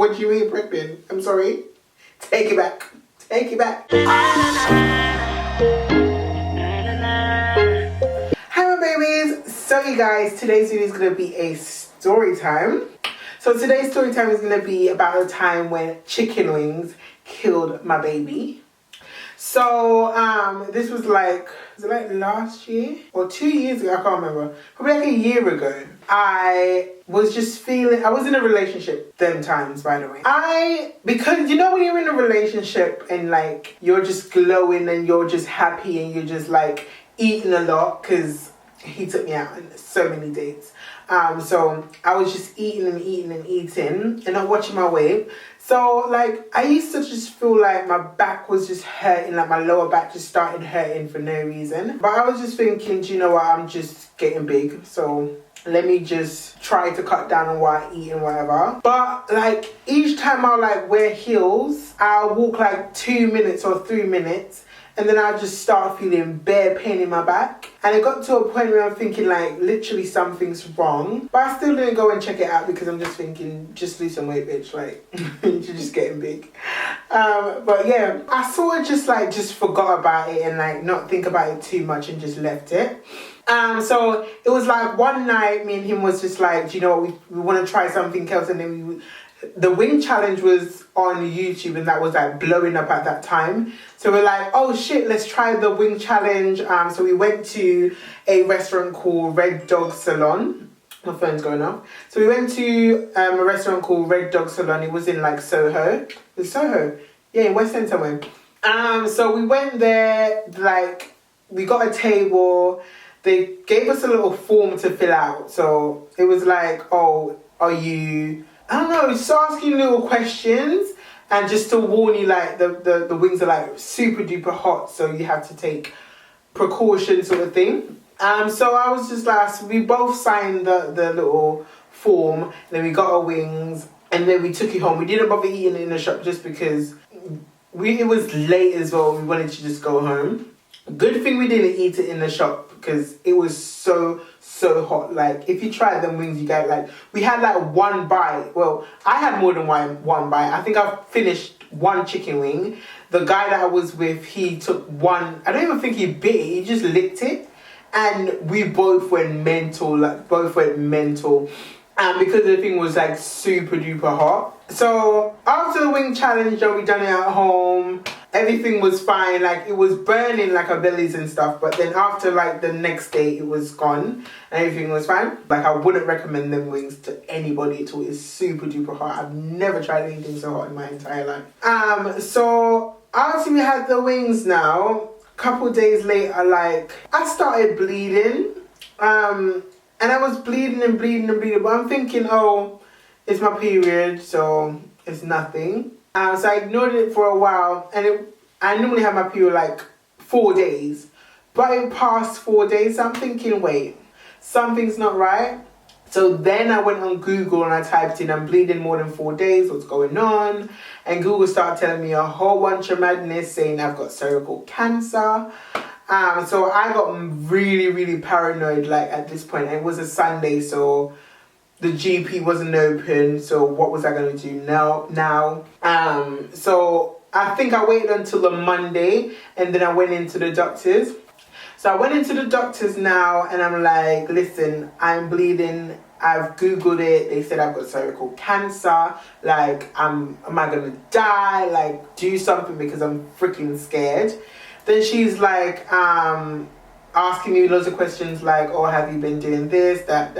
What do you mean pregnant? I'm sorry. Take it back. Take it back. Hi my babies. So you guys, today's video is going to be a story time. So today's story time is going to be about a time when chicken wings killed my baby. So this was like, was it like last year or 2 years ago? I can't remember. Probably like a year ago. I was just feeling, I was in a relationship them times, by the way. Because you know when you're in a relationship and like you're just glowing and you're just happy and you're just like eating a lot, because he took me out on so many dates. So I was just eating and not watching my weight. So like I used to just feel like my back was just hurting, like my lower back just started hurting for no reason. But I was just thinking, do you know what, I'm just getting big, so let me just try to cut down on what I eat and whatever. But like each time I like wear heels, I'll walk like 2 minutes or 3 minutes, and then I just start feeling bare pain in my back. And it got to a point where I'm thinking like literally something's wrong. But I still didn't go and check it out because I'm just thinking, just lose some weight, bitch. Like, you're just getting big. But yeah, I sort of just forgot about it and like not think about it too much and just left it. So it was like one night me and him was just like, do you know what, we want to try something else. And then the wing challenge was on YouTube and that was like blowing up at that time. So we're like, oh shit, let's try the wing challenge. So we went to a restaurant called Red Dog Salon. My phone's going off. So we went to a restaurant called Red Dog Salon. It was in like Soho. It's Soho? Yeah, in West End somewhere. So we went there, like we got a table. They gave us a little form to fill out. So it was like, oh, are you... I don't know, just asking little questions, and just to warn you, like the wings are like super duper hot, so you have to take precautions, sort of thing. So I was just like, so we both signed the little form, and then we got our wings, and then we took it home. We didn't bother eating it in the shop just because it was late as well. We wanted to just go home. Good thing we didn't eat it in the shop because it was so hot. Like if you try them wings, you get like, we had like one bite. Well, I had more than one bite. I think I finished one chicken wing. The guy that I was with, he took one. I don't even think he bit it. He just licked it, and we both went mental. Because the thing was like super duper hot. So after the wing challenge, we done it at home. Everything was fine. Like it was burning like our bellies and stuff. But then after like the next day, it was gone and everything was fine. Like I wouldn't recommend them wings to anybody at all. It's super duper hot. I've never tried anything so hot in my entire life. So after we had the wings now, a couple days later, like I started bleeding. And I was bleeding, but I'm thinking, oh, it's my period, so it's nothing. So I ignored it for a while, and I normally have my period like 4 days, but it passed 4 days, so I'm thinking, wait, something's not right. So then I went on Google and I typed in, I'm bleeding more than 4 days, what's going on? And Google started telling me a whole bunch of madness, saying I've got cervical cancer. So I got really paranoid like at this point. It was a Sunday, so the GP wasn't open, so what was I going to do now? So I think I waited until the Monday, and then I went into the doctors. So I went into the doctors now, and I'm like, listen, I'm bleeding. I've Googled it. They said I've got cervical cancer. Like, am I going to die? Like, do something because I'm freaking scared. Then she's like asking me loads of questions like, oh, have you been doing this, that,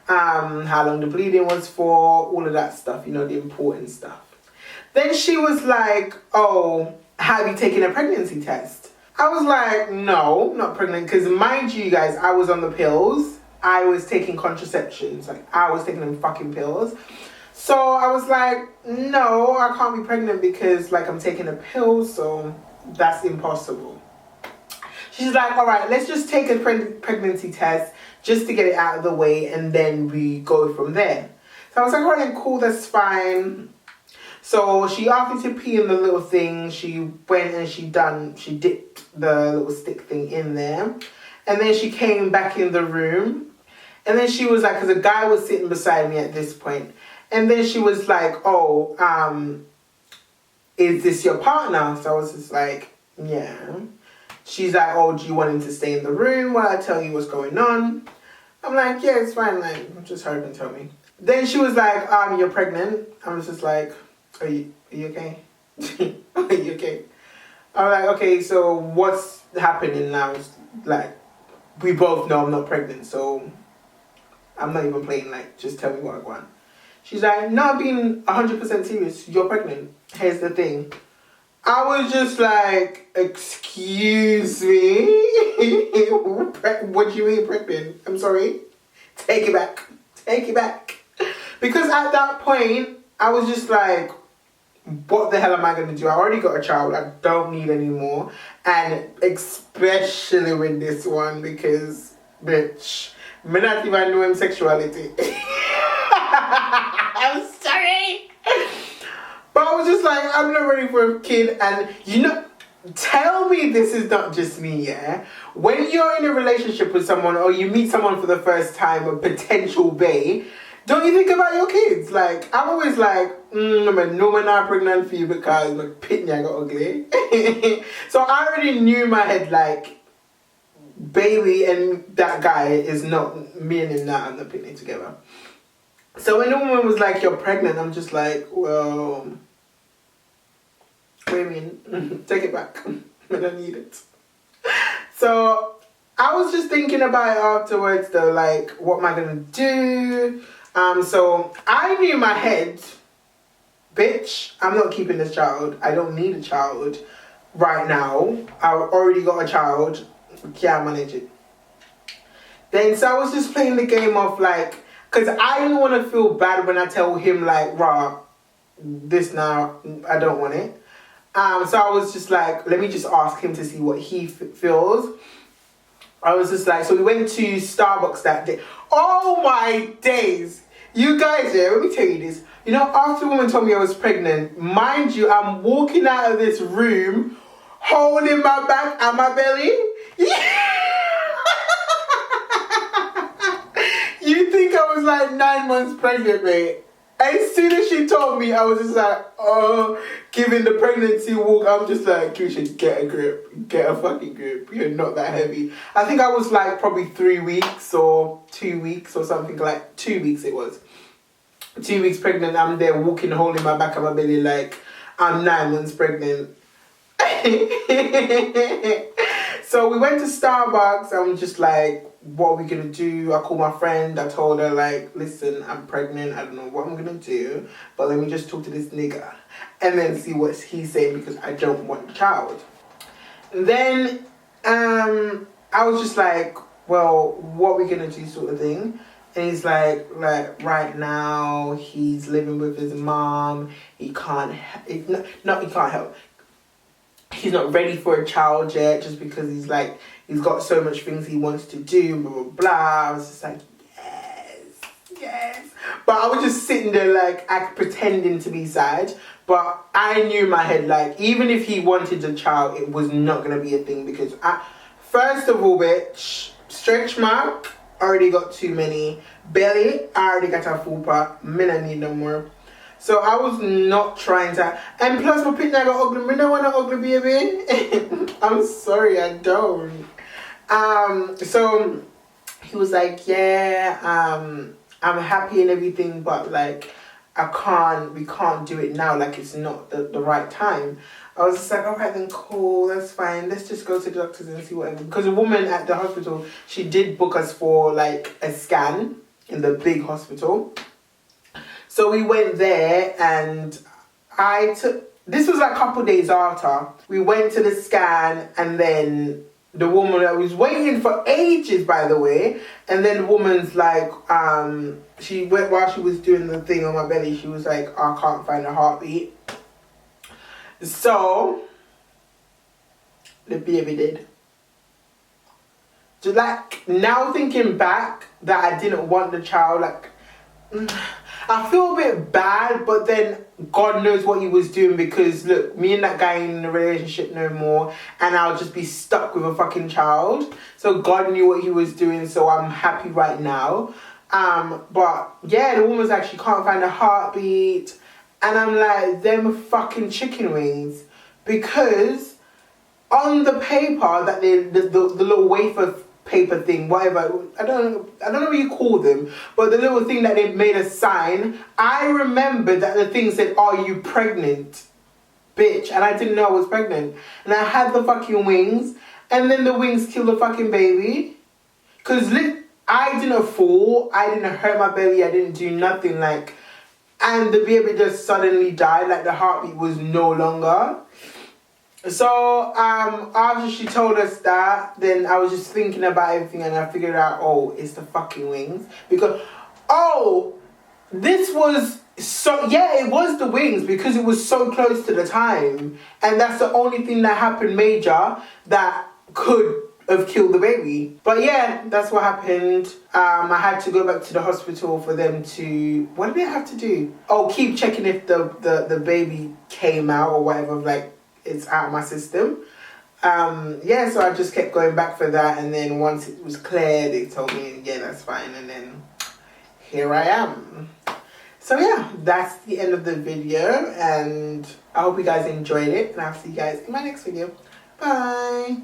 how long the bleeding was for, all of that stuff, you know, the important stuff. Then she was like, oh, have you taken a pregnancy test? I was like, no, not pregnant, because mind you guys, I was on the pills. I was taking contraceptions, like I was taking them fucking pills. So I was like, no, I can't be pregnant because like I'm taking a pill, so that's impossible. She's like, all right, let's just take a pregnancy test just to get it out of the way, and then we go from there. So I was like, all right, cool, that's fine. So she asked me to pee in the little thing. She went and she dipped the little stick thing in there. And then she came back in the room. And then she was like, because a guy was sitting beside me at this point, And then she was like, oh, is this your partner? So I was just like, yeah. She's like, oh, do you want him to stay in the room while I tell you what's going on? I'm like, yeah, it's fine. Like, just hurry up and tell me. Then she was like, you're pregnant. I was just like, are you okay? Are you okay? I was like, okay, so what's happening now? It's like, we both know I'm not pregnant, so I'm not even playing, like, just tell me what I want. She's like, no, I'm being 100% serious. You're pregnant. Here's the thing. I was just like, excuse me? What do you mean pregnant? I'm sorry. Take it back. Take it back. Because at that point, I was just like, what the hell am I going to do? I already got a child. I don't need any more. And especially with this one because, bitch, me not even know him sexuality. I'm sorry. But I was just like, I'm not ready for a kid. And you know, tell me this is not just me, yeah? When you're in a relationship with someone or you meet someone for the first time, a potential bae, don't you think about your kids? Like, I'm always like, no man not pregnant for you because my pitney got ugly. So I already knew in my head, like, baby and that guy is not, me and him not, and the pitney together. So when the woman was like, you're pregnant, I'm just like, well, what do you mean? Take it back. I don't need it. So I was just thinking about it afterwards though, like, what am I going to do? So I knew in my head, bitch, I'm not keeping this child. I don't need a child right now. I already got a child. Can't manage it. Then so I was just playing the game of like, because I didn't want to feel bad when I tell him like, rah, this now, I don't want it. So I was just like, let me just ask him to see what he feels. I was just like, so we went to Starbucks that day. Oh my days. You guys, yeah, let me tell you this. You know, after the woman told me I was pregnant, mind you, I'm walking out of this room, holding my back and my belly. You think I was like 9 months pregnant, mate? As soon as she told me, I was just like, oh, giving the pregnancy walk. I'm just like, you should get a grip. Get a fucking grip. You're not that heavy. I think I was like probably 3 weeks or 2 weeks or something, like 2 weeks it was. 2 weeks pregnant, I'm there walking, holding my back and my belly like I'm 9 months pregnant. So we went to Starbucks. I'm just like, what are we gonna do? I called my friend. I told her like, listen, I'm pregnant. I don't know what I'm gonna do, but let me just talk to this nigga and then see what he's saying because I don't want a child. Then I was just like, well, what are we gonna do, sort of thing. And he's like right now he's living with his mom. He can't. He can't help. He's not ready for a child yet, just because he's got so much things he wants to do, blah blah blah. I was just like, yes. But I was just sitting there like pretending to be sad. But I knew in my head like even if he wanted a child, it was not gonna be a thing because first of all, bitch, stretch mark. Already got too many. Belly, I already got a fupa. Me not need no more. So I was not trying to. And plus my picture got ugly. Me don't want an ugly baby. I'm sorry, I don't. So he was like, yeah, I'm happy and everything, but like we can't do it now. Like it's not the right time. I was just like, alright then, cool, that's fine. Let's just go to the doctors and see whatever. Because a woman at the hospital, she did book us for like a scan in the big hospital. So we went there and this was like a couple days after. We went to the scan and then the woman, I was waiting for ages by the way. And then the woman's like, she went while she was doing the thing on my belly, she was like, I can't find a heartbeat. So, the baby did. So like, now thinking back that I didn't want the child, like, I feel a bit bad, but then God knows what he was doing because look, me and that guy ain't in a relationship no more and I'll just be stuck with a fucking child. So God knew what he was doing, so I'm happy right now. But yeah, the woman's like, she can't find a heartbeat. And I'm like, them fucking chicken wings. Because on the paper that the little wafer paper thing, whatever, I don't know what you call them, but the little thing that they made a sign, I remember that the thing said, "Are you pregnant, bitch?" And I didn't know I was pregnant. And I had the fucking wings, and then the wings killed the fucking baby. Because I didn't fall, I didn't hurt my belly, I didn't do nothing, like, and the baby just suddenly died, like the heartbeat was no longer. So after she told us that, then I was just thinking about everything, and I figured out, oh, it's the fucking wings. Because, oh, this was so, yeah, it was the wings, because it was so close to the time, and that's the only thing that happened major that could have killed the baby. But yeah, that's what happened. I had to go back to the hospital for them to, what did they have to do? Oh, keep checking if the baby came out or whatever, like, it's out of my system. Yeah, so I just kept going back for that, and then once it was clear, they told me, yeah, that's fine, and then here I am. So yeah, that's the end of the video, and I hope you guys enjoyed it, and I'll see you guys in my next video. Bye!